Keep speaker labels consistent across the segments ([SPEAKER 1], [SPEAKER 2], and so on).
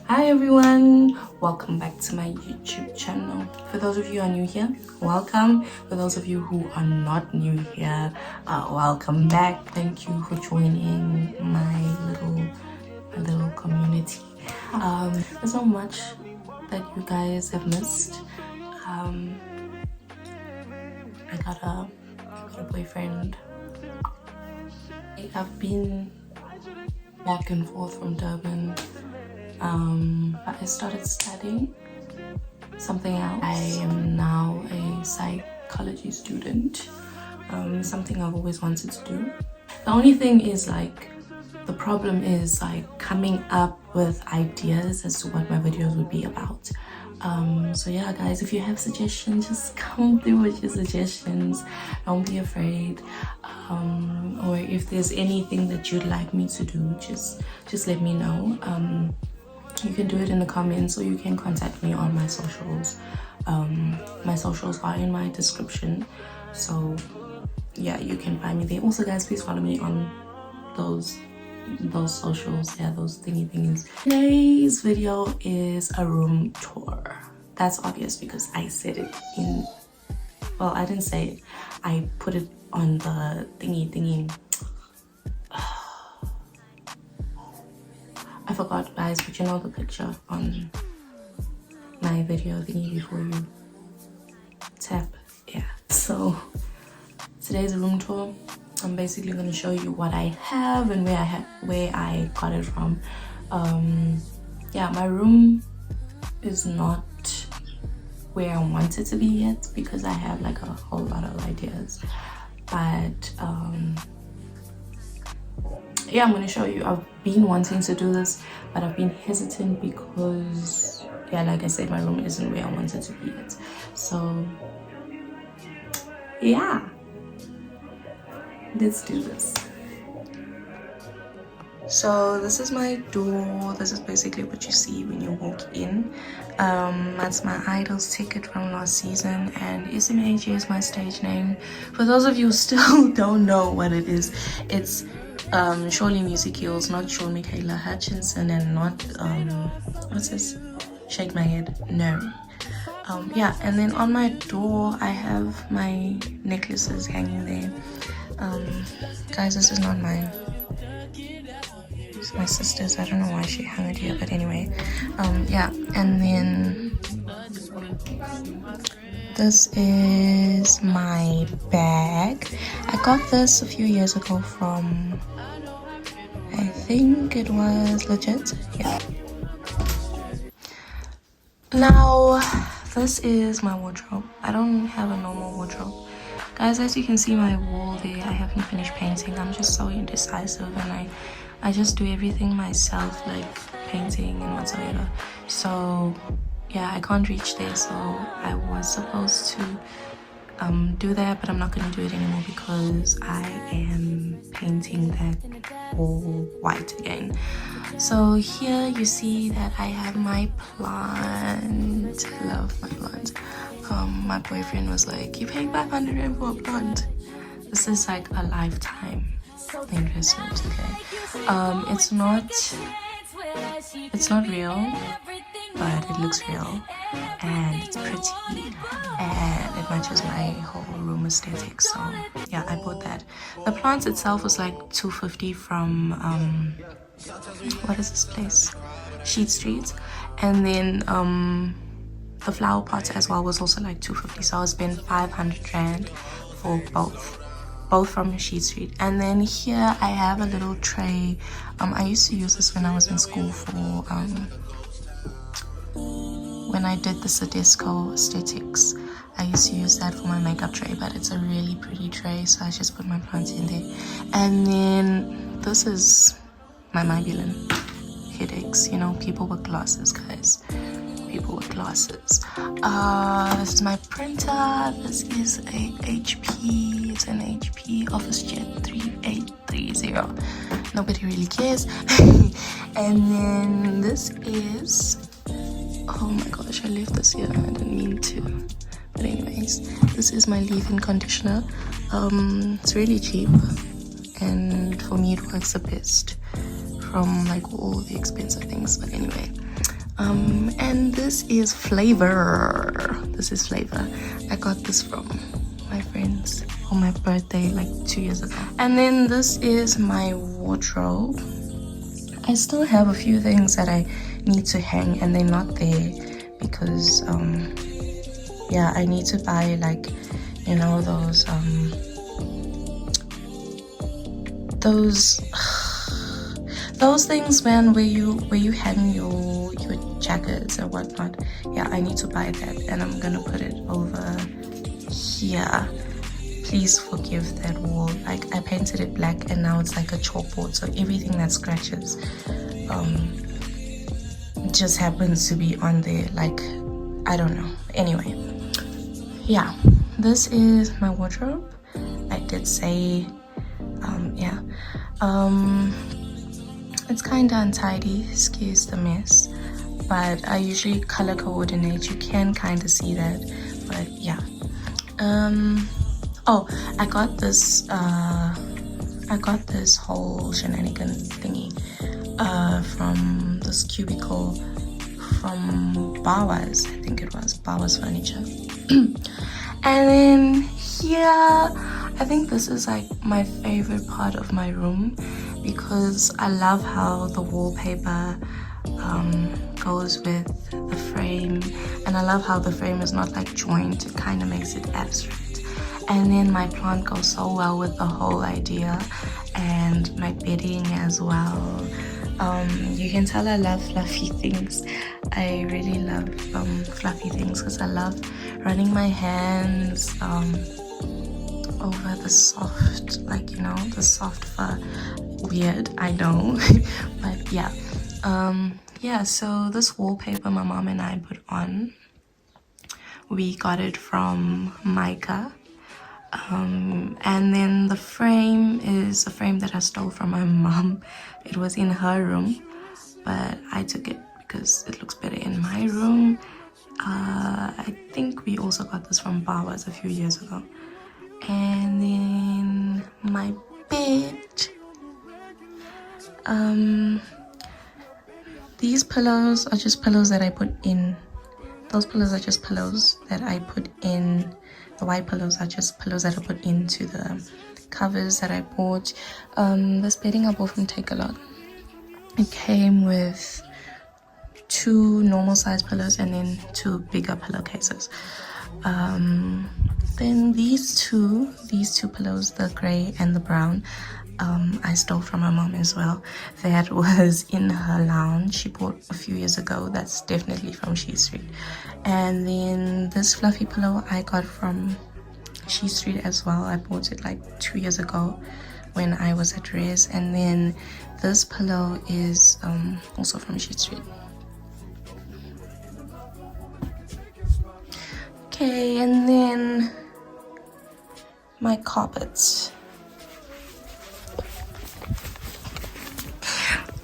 [SPEAKER 1] Hi everyone, welcome back to my YouTube channel. For those of you who are new here, welcome. For those of you who are not new here, welcome back. Thank you for joining my little community. There's not much that you guys have missed. I got a boyfriend. I've been back and forth from Durban. But I started studying something else. I am now a psychology student, something I've always wanted to do. The only thing is the problem is coming up with ideas as to what my videos would be about. So yeah guys, if you have suggestions, just come through with your suggestions. Don't be afraid. Or if there's anything that you'd like me to do, just let me know. You can do it in the comments, or you can contact me on my socials. My socials are in my description, so yeah, you can find me there. Also guys, please follow me on those socials, yeah, those thingies. Today's video is a room tour. That's obvious because I said it in, well, I didn't say it, I put it on the thingy. I forgot guys, but you know the picture on my video thingy before you tap. Yeah, so today's a room tour. I'm basically going to show you what I have and where I got it from. Yeah, my room is not where I want it to be yet because I have a whole lot of ideas, but yeah, I'm going to show you. I've been wanting to do this, but I've been hesitant because, yeah, like I said, my room isn't where I want it to be yet. So, yeah, let's do this. So this is my door. This is basically what you see when you walk in. That's my Idols ticket from last season, and SMH is my stage name. For those of you who still don't know what it is, it's Surely Music Heals, not Séan-Mickayla Hutchinson, and not what's this? Shake My Head. No. Yeah, and then on my door I have my necklaces hanging there. Guys, this is not mine. It's my sister's. I don't know why she hung it here, but anyway. Yeah, and then this is my bag. I got this a few years ago from, I think it was Legit. Yeah. Now, this is my wardrobe. I don't have a normal wardrobe. Guys, as you can see my wall there, I haven't finished painting. I'm just so indecisive, and I just do everything myself, like painting and whatsoever. So yeah, I can't reach there, so I was supposed to do that, but I'm not going to do it anymore because I am painting that wall white again. So here you see that I have my plant. Love my plant. My boyfriend was like, you pay 500 Rand for a plant. This is like a lifetime investment. Okay, it's not real, but it looks real and it's pretty and it matches my whole room aesthetic. So yeah, I bought that. The plant itself was like 250 from what is this place, Sheet Street, and then the flower pots as well was also like 250. So I spent 500 Rand for both from Sheet Street. And then here I have a little tray. I used to use this when I was in school for when I did the Sadisco aesthetics. I used to use that for my makeup tray, but it's a really pretty tray, so I just put my plants in there. And then this is my Mibulin headaches. You know, people with glasses, guys. People with glasses. This is my printer. This is a HP. It's an HP OfficeJet 3830. Nobody really cares. And then this is, oh my gosh, I left this here. I didn't mean to. But anyways, this is my leave-in conditioner. It's really cheap, and for me it works the best from like all the expensive things. But anyway, And this is Flavor. This is Flavor. I got this from my friends for my birthday like 2 years ago. And then this is my wardrobe. I still have a few things that I need to hang and they're not there because yeah, I need to buy like, you know, those things when where you hang your jackets and whatnot. Yeah, I need to buy that and I'm gonna put it over here. Please forgive that wall. Like I painted it black and now it's like a chalkboard, so everything that scratches just happens to be on there. Like I don't know. Anyway, yeah, this is my wardrobe. I did say yeah, it's kind of untidy, excuse the mess, but I usually color coordinate. You can kind of see that, but yeah. Oh, I got this whole shenanigan thingy from this cubicle from Bawa's, I think it was Bawa's Furniture. And then here, I think this is like my favorite part of my room because I love how the wallpaper goes with the frame, and I love how the frame is not like joined, it kind of makes it abstract. And then my plant goes so well with the whole idea, and my bedding as well. You can tell I love fluffy things. I really love fluffy things because I love running my hands over the soft, like, you know, the soft fur. Weird, I know. But yeah, yeah, so this wallpaper my mom and I put on, we got it from Micah. And then the frame is a frame that I stole from my mom. It was in her room, but I took it because it looks better in my room. I think we also got this from Bawa's a few years ago. And then my bed. These pillows are just pillows that I put in. Those pillows are just pillows that I put in. The white pillows are just pillows that I put into the covers that I bought. This bedding I bought from Take A Lot. It came with 2 normal size pillows and then 2 bigger pillowcases. Then these two pillows, the gray and the brown, I stole from my mom as well. That was in her lounge she bought a few years ago. That's definitely from Sheet Street. And then this fluffy pillow I got from Sheet Street as well. I bought it like 2 years ago when I was at Res. And then this pillow is also from Sheet Street. Okay, and then my carpets.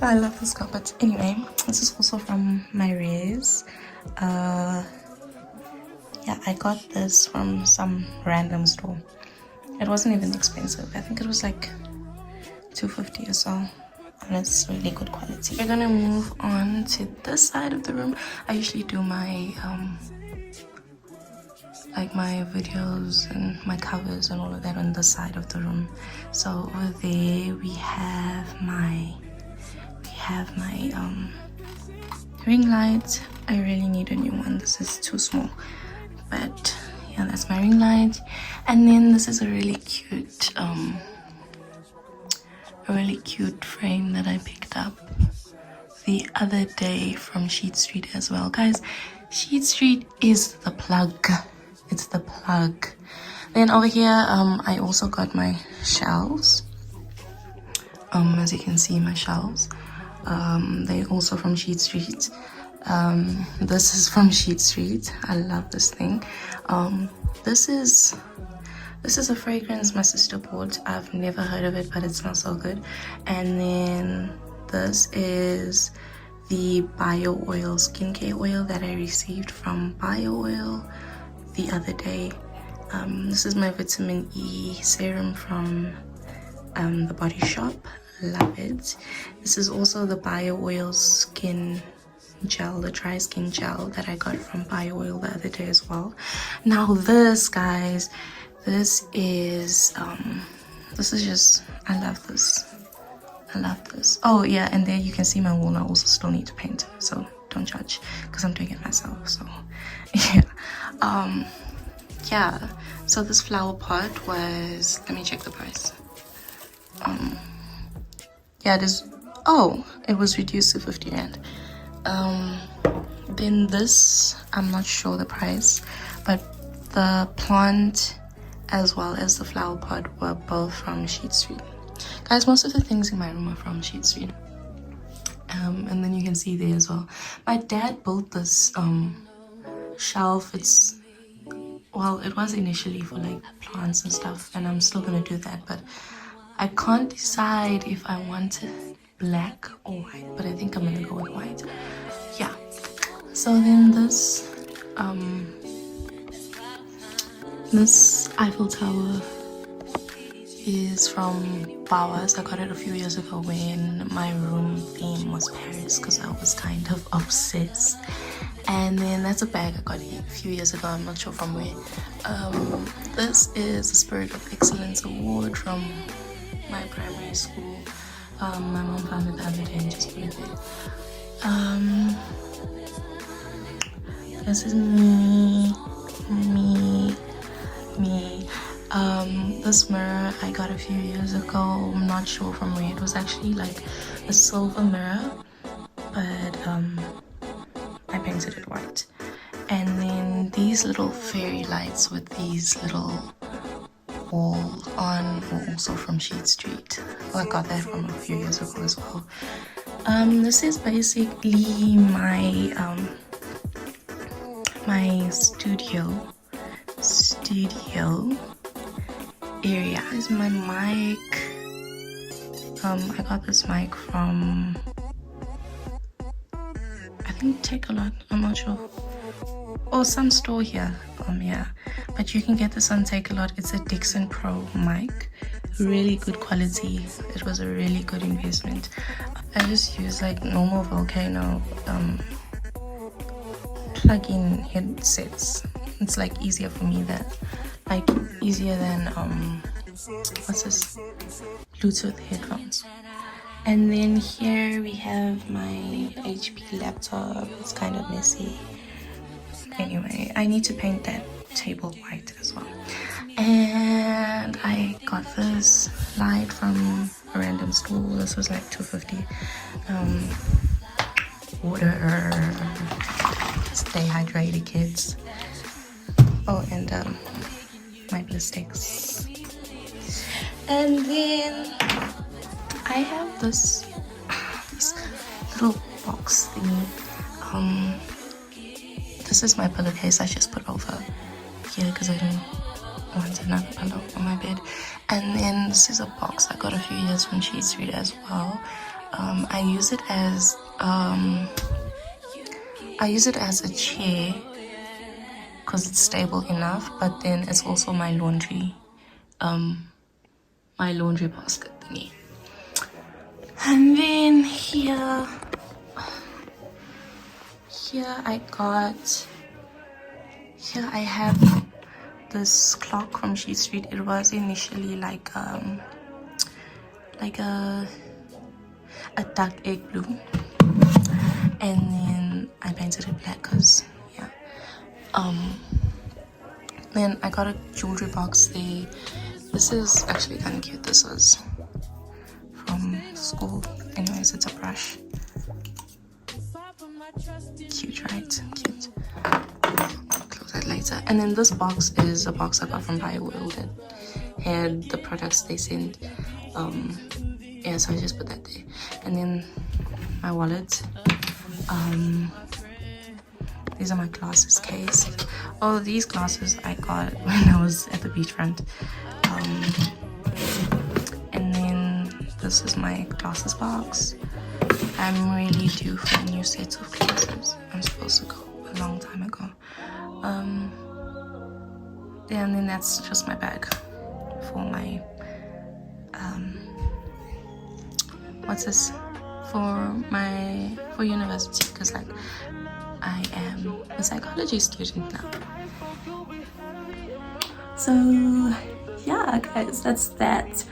[SPEAKER 1] I love this carpet. Anyway, this is also from my Res. Yeah, I got this from some random store. It wasn't even expensive. I think it was like $2.50 or so. And it's really good quality. We're gonna move on to this side of the room. I usually do my like my videos and my covers and all of that on this side of the room. So over there we have my ring light. I really need a new one. This is too small, but yeah, that's my ring light. And then this is a really cute frame that I picked up the other day from Sheet Street as well. Guys, Sheet Street is the plug. It's the plug. Then over here I also got my shelves. As you can see, my shelves, they're also from Sheet Street. This is from Sheet Street. I love this thing. This is a fragrance my sister bought. I've never heard of it, but it smells so good. And then this is the bio oil, skincare oil that I received from Bio Oil the other day. This is my vitamin E serum from the Body Shop. Love it. This is also the Bio Oil Skin gel, the dry skin gel that I got from Bio Oil the other day as well. Now this, guys, this is just, I love this. I love this. Oh yeah, and there you can see my wall. I also still need to paint, so don't judge because I'm doing it myself. So yeah, yeah. So this flower pot was, let me check the price. Yeah, it is. Oh, it was reduced to 50 rand. Then this, I'm not sure the price, but the plant as well as the flower pot were both from Sheet Street. Guys, most of the things in my room are from Sheet Street. And then you can see there as well. My dad built this shelf. It's, well, it was initially for like plants and stuff, and I'm still gonna do that, but I can't decide if I want black or white, but I think I'm gonna go with white. Yeah. So then this this Eiffel Tower is from Bowers. I got it a few years ago when my room theme was Paris, because I was kind of obsessed. And then that's a bag I got a few years ago, I'm not sure from where. This is the Spirit of Excellence Award from my primary school. My mom found it the other day and just put it there. This is me. This mirror I got a few years ago. I'm not sure from where. It was actually like a silver mirror, but I painted it white. And then these little fairy lights with these little balls on were also from Sheet Street. Well, I got that from a few years ago as well. This is basically my my studio area. This is my mic. I got this mic from, I think, Take-A-Lot, I'm not sure, or some store here. Yeah, but you can get this on Take-A-Lot. It's a Dixon Pro mic, really good quality. It was a really good investment. I just use like normal Volcano plug-in headsets. It's like easier for me easier than what's this, Bluetooth headphones. And then here we have my HP laptop. It's kind of messy. Anyway, I need to paint that table white as well. And I got this light from a random store. This was like 250. Water. Stay hydrated, kids. Oh, and my bliss. And then I have this little box thingy. This is my pillowcase. I just put over here because I don't want another pillow on my bed. And then this is a box I got a few years from Sheet Street as well. I use it as a chair because it's stable enough, but then it's also my laundry basket thingy. And then here I have this clock from Sheet Street. It was initially like a dark egg blue, and then I painted it black because yeah. Then I got a jewelry box there. This is actually kind of cute. This was from school. Anyways, it's a brush. Cute, right? Cute. I'll close that later. And then this box is a box I got from Bio Oil that had the products they sent. Yeah, so I just put that there. And then my wallet. These are my glasses case. Oh, these glasses I got when I was at the beachfront. And then this is my glasses box. I'm really due for a new set of glasses. I'm supposed to go a long time ago. Yeah, and then that's just my bag for my what's this? for university, because like I am a psychology student now. So yeah guys, that's that.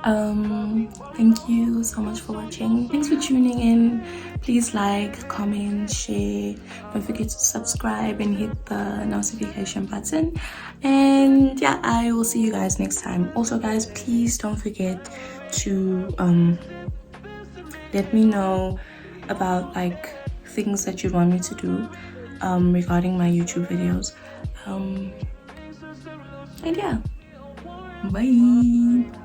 [SPEAKER 1] Thank you so much for watching. Thanks for tuning in. Please like, comment, share. Don't forget to subscribe and hit the notification button. And yeah, I will see you guys next time. Also guys, please don't forget to let me know about like things that you want me to do regarding my YouTube videos. And yeah, bye.